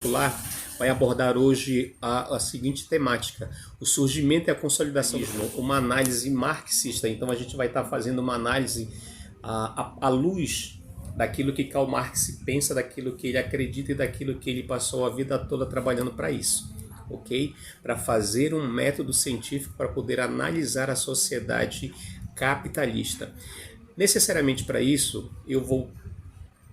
vai abordar hoje a seguinte temática: o surgimento e a consolidação, uma análise marxista. Então a gente vai estar fazendo uma análise à luz daquilo que Karl Marx pensa, daquilo que ele acredita e daquilo que ele passou a vida toda trabalhando para isso, ok? Para fazer um método científico para poder analisar a sociedade capitalista. Necessariamente para isso, eu vou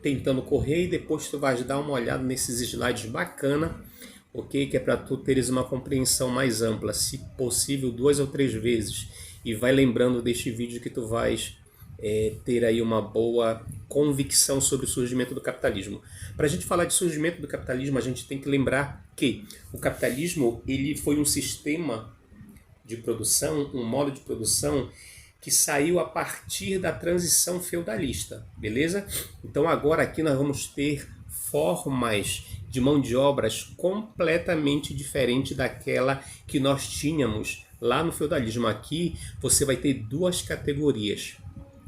tentando correr e depois tu vais dar uma olhada nesses slides bacana, ok? Que é para tu teres uma compreensão mais ampla, se possível 2 ou 3 vezes, e vai lembrando deste vídeo que tu vais ter aí uma boa convicção sobre o surgimento do capitalismo. Para a gente falar de surgimento do capitalismo, a gente tem que lembrar que o capitalismo ele foi um sistema de produção, um modo de produção que saiu a partir da transição feudalista, beleza? Então agora aqui nós vamos ter formas de mão de obras completamente diferentes daquela que nós tínhamos lá no feudalismo. Aqui você vai ter 2 categorias,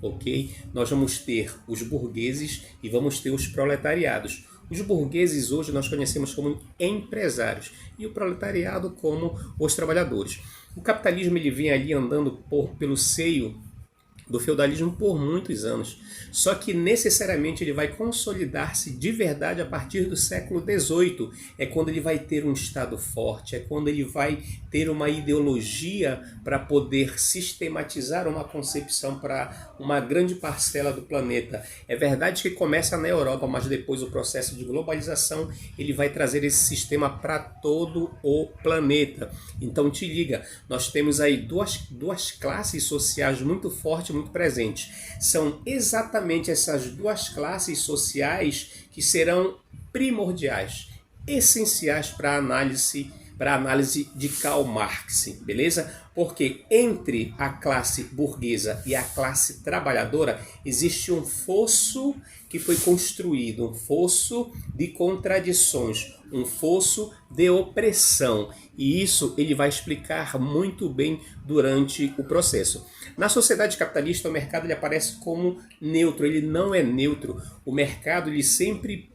ok? Nós vamos ter os burgueses e vamos ter os proletariados. Os burgueses hoje nós conhecemos como empresários e o proletariado como os trabalhadores. O capitalismo ele vem ali andando pelo seio do feudalismo por muitos anos, só que necessariamente ele vai consolidar-se de verdade a partir do século XVIII. É quando ele vai ter um Estado forte, é quando ele vai ter uma ideologia para poder sistematizar uma concepção para uma grande parcela do planeta. É verdade que começa na Europa, mas depois o processo de globalização ele vai trazer esse sistema para todo o planeta. Então te liga, nós temos aí duas classes sociais muito fortes, muito presentes. São exatamente essas 2 classes sociais que serão primordiais, essenciais para a análise de Karl Marx, beleza? Porque entre a classe burguesa e a classe trabalhadora existe um fosso que foi construído, um fosso de contradições, um fosso de opressão. E isso ele vai explicar muito bem durante o processo. Na sociedade capitalista, o mercado ele aparece como neutro, ele não é neutro. O mercado ele sempre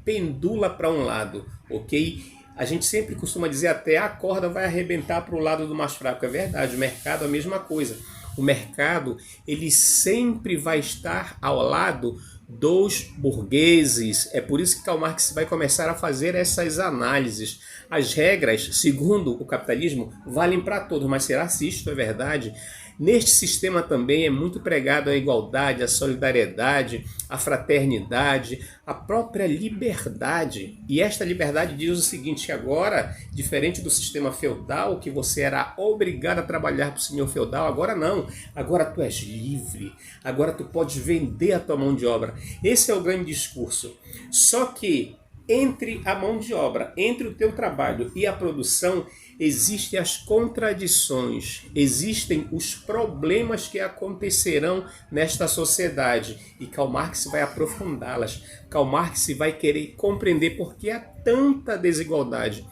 pendula para um lado, ok? A gente sempre costuma dizer até a corda vai arrebentar para o lado do mais fraco. É verdade, o mercado é a mesma coisa. O mercado ele sempre vai estar ao lado dos burgueses. É por isso que Karl Marx vai começar a fazer essas análises. As regras, segundo o capitalismo, valem para todos, mas será se isto é verdade? Neste sistema também é muito pregado a igualdade, a solidariedade, a fraternidade, a própria liberdade. E esta liberdade diz o seguinte, que agora, diferente do sistema feudal, que você era obrigado a trabalhar para o senhor feudal, agora não. Agora tu és livre, agora tu podes vender a tua mão de obra. Esse é o grande discurso. Só que entre a mão de obra, entre o teu trabalho e a produção, existem as contradições, existem os problemas que acontecerão nesta sociedade. E Karl Marx vai aprofundá-las. Karl Marx vai querer compreender por que há tanta desigualdade.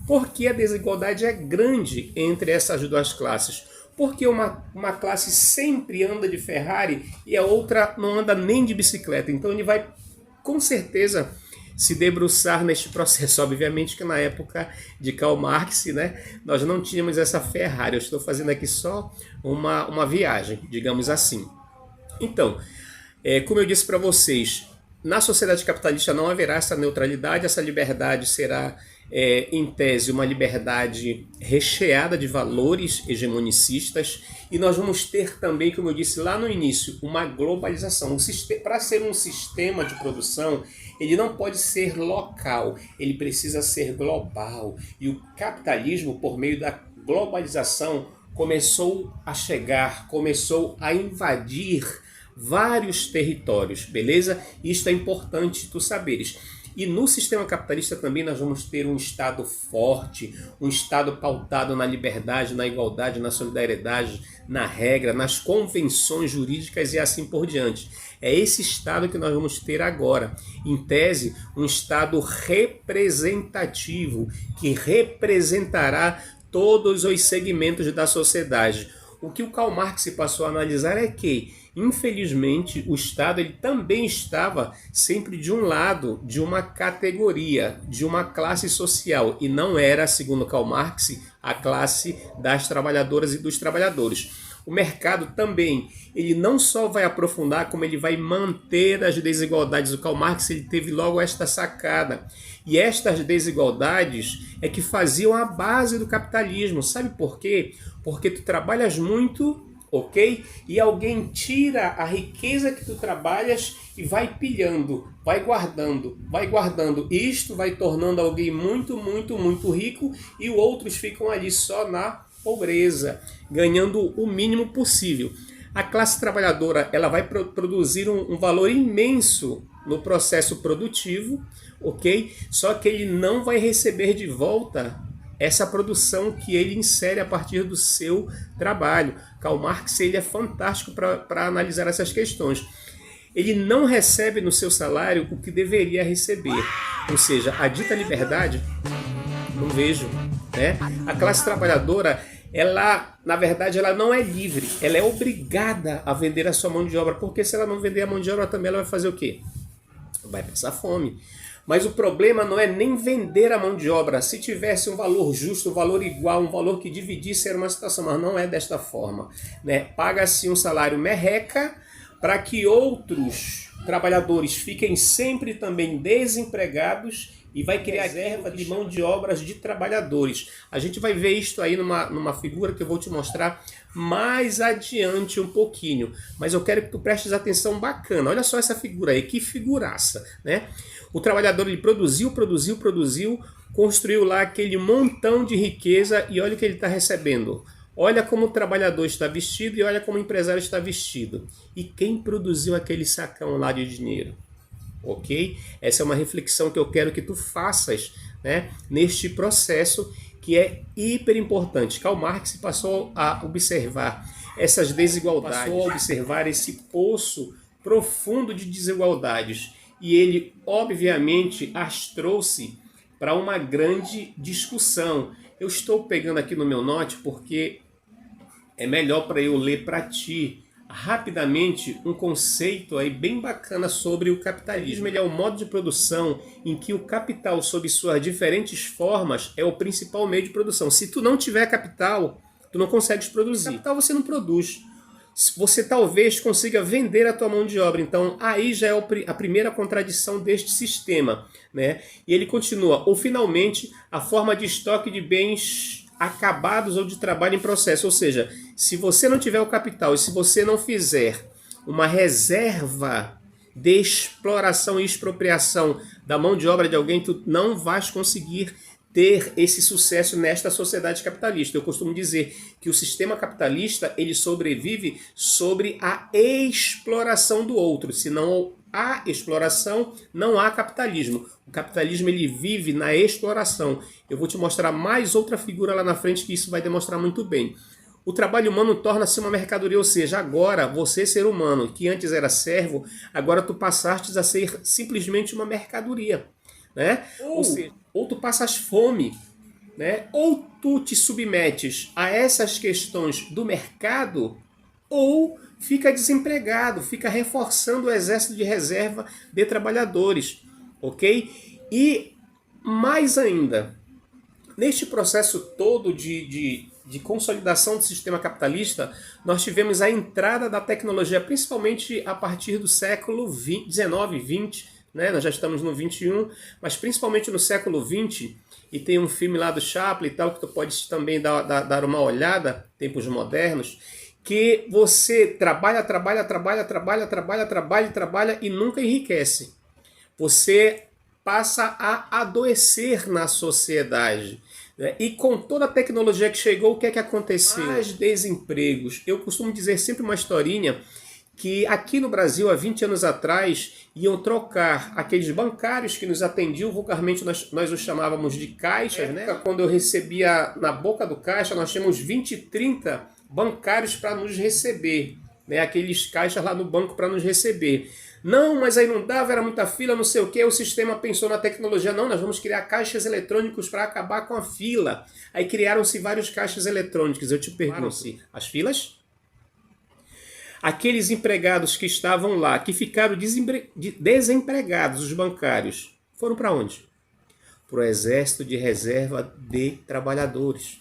Porque a desigualdade é grande entre essas 2 classes. Porque uma classe sempre anda de Ferrari e a outra não anda nem de bicicleta. Então ele vai, com certeza, se debruçar neste processo. Obviamente que na época de Karl Marx, né, nós não tínhamos essa Ferrari. Eu estou fazendo aqui só uma viagem, digamos assim. Então, como eu disse para vocês, na sociedade capitalista não haverá essa neutralidade, essa liberdade será, em tese, uma liberdade recheada de valores hegemonicistas, e nós vamos ter também, como eu disse lá no início, uma globalização. Para ser um sistema de produção, ele não pode ser local, ele precisa ser global. E o capitalismo, por meio da globalização, começou a chegar, começou a invadir vários territórios, beleza? Isto é importante tu saberes. E no sistema capitalista também nós vamos ter um Estado forte, um Estado pautado na liberdade, na igualdade, na solidariedade, na regra, nas convenções jurídicas e assim por diante. É esse Estado que nós vamos ter agora. Em tese, um Estado representativo, que representará todos os segmentos da sociedade. O que o Karl Marx passou a analisar é que, Infelizmente, o Estado ele também estava sempre de um lado, de uma categoria, de uma classe social, e não era, segundo Karl Marx, a classe das trabalhadoras e dos trabalhadores. O mercado também, ele não só vai aprofundar, como ele vai manter as desigualdades. O Karl Marx ele teve logo esta sacada. E estas desigualdades é que faziam a base do capitalismo. Sabe por quê? Porque tu trabalhas muito, ok? E alguém tira a riqueza que tu trabalhas e vai pilhando, vai guardando. Isto vai tornando alguém muito, muito, muito rico e os outros ficam ali só na pobreza, ganhando o mínimo possível. A classe trabalhadora ela vai produzir um valor imenso no processo produtivo, ok? Só que ele não vai receber de volta essa produção que ele insere a partir do seu trabalho. Karl Marx ele é fantástico para analisar essas questões. Ele não recebe no seu salário o que deveria receber. Ou seja, a dita liberdade, não vejo. Né? A classe trabalhadora, ela, na verdade, ela não é livre. Ela é obrigada a vender a sua mão de obra. Porque se ela não vender a mão de obra também, ela vai fazer o quê? Vai passar fome. Mas o problema não é nem vender a mão de obra. Se tivesse um valor justo, um valor igual, um valor que dividisse, era uma situação. Mas não é desta forma. Né? Paga-se um salário merreca para que outros trabalhadores fiquem sempre também desempregados e vai criar reserva de mão de obras de trabalhadores. A gente vai ver isto aí numa figura que eu vou te mostrar mais adiante um pouquinho. Mas eu quero que tu prestes atenção bacana. Olha só essa figura aí, que figuraça, né? O trabalhador ele produziu, construiu lá aquele montão de riqueza e olha o que ele está recebendo. Olha como o trabalhador está vestido e olha como o empresário está vestido. E quem produziu aquele sacão lá de dinheiro? Ok? Essa é uma reflexão que eu quero que tu faças, né, neste processo que é hiper importante. Karl Marx passou a observar essas desigualdades, passou a observar esse poço profundo de desigualdades e ele, obviamente, as trouxe para uma grande discussão. Eu estou pegando aqui no meu note porque é melhor para eu ler para ti rapidamente um conceito aí bem bacana sobre o capitalismo. Ele é um modo de produção em que o capital, sob suas diferentes formas, é o principal meio de produção. Se tu não tiver capital, tu não consegues produzir. Capital você não produz. Você talvez consiga vender a tua mão de obra. Então aí já é a primeira contradição deste sistema, né? E ele continua, ou finalmente a forma de estoque de bens acabados ou de trabalho em processo. Ou seja, se você não tiver o capital e se você não fizer uma reserva de exploração e expropriação da mão de obra de alguém, tu não vais conseguir ter esse sucesso nesta sociedade capitalista. Eu costumo dizer que o sistema capitalista ele sobrevive sobre a exploração do outro. Se não há exploração, não há capitalismo. O capitalismo ele vive na exploração. Eu vou te mostrar mais outra figura lá na frente que isso vai demonstrar muito bem. O trabalho humano torna-se uma mercadoria, ou seja, agora você, ser humano, que antes era servo, agora tu passaste a ser simplesmente uma mercadoria. Né? Ou tu passas fome, né? Ou tu te submetes a essas questões do mercado, ou fica desempregado, fica reforçando o exército de reserva de trabalhadores, ok? E mais ainda, neste processo todo de consolidação do sistema capitalista, nós tivemos a entrada da tecnologia, principalmente a partir do século XIX, XX, né? Nós já estamos no 21, mas principalmente no século 20, e tem um filme lá do Chaplin e tal, que tu pode também dar uma olhada, tempos modernos, que você trabalha e nunca enriquece. Você passa a adoecer na sociedade. Né? E com toda a tecnologia que chegou, o que é que aconteceu? Mais desempregos. Eu costumo dizer sempre uma historinha que aqui no Brasil, há 20 anos atrás, iam trocar aqueles bancários que nos atendiam, vulgarmente nós os chamávamos de caixas, né? Quando eu recebia na boca do caixa, nós tínhamos 20, 30 bancários para nos receber, né? Aqueles caixas lá no banco para nos receber. Não, mas aí não dava, era muita fila, não sei o que, o sistema pensou na tecnologia, não, nós vamos criar caixas eletrônicos para acabar com a fila. Aí criaram-se vários caixas eletrônicos. Eu te pergunto, as filas? Aqueles empregados que estavam lá, que ficaram desempregados, os bancários, foram para onde? Para o exército de reserva de trabalhadores,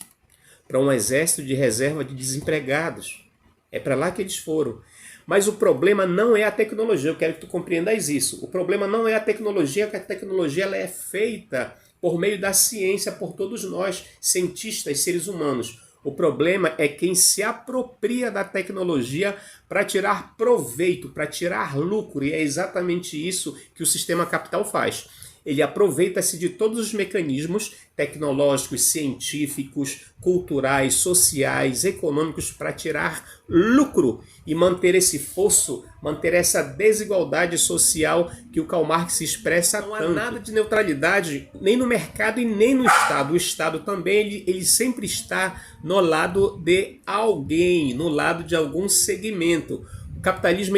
para um exército de reserva de desempregados. É para lá que eles foram. Mas o problema não é a tecnologia, eu quero que tu compreendas isso. O problema não é a tecnologia, porque a tecnologia ela é feita por meio da ciência, por todos nós, cientistas, seres humanos. O problema é quem se apropria da tecnologia para tirar proveito, para tirar lucro, e é exatamente isso que o sistema capital faz. Ele aproveita-se de todos os mecanismos tecnológicos, científicos, culturais, sociais, econômicos para tirar lucro e manter esse fosso, manter essa desigualdade social que o Karl Marx expressa tanto. Não há nada de neutralidade nem no mercado e nem no Estado. O Estado também ele sempre está no lado de alguém, no lado de algum segmento. O capitalismo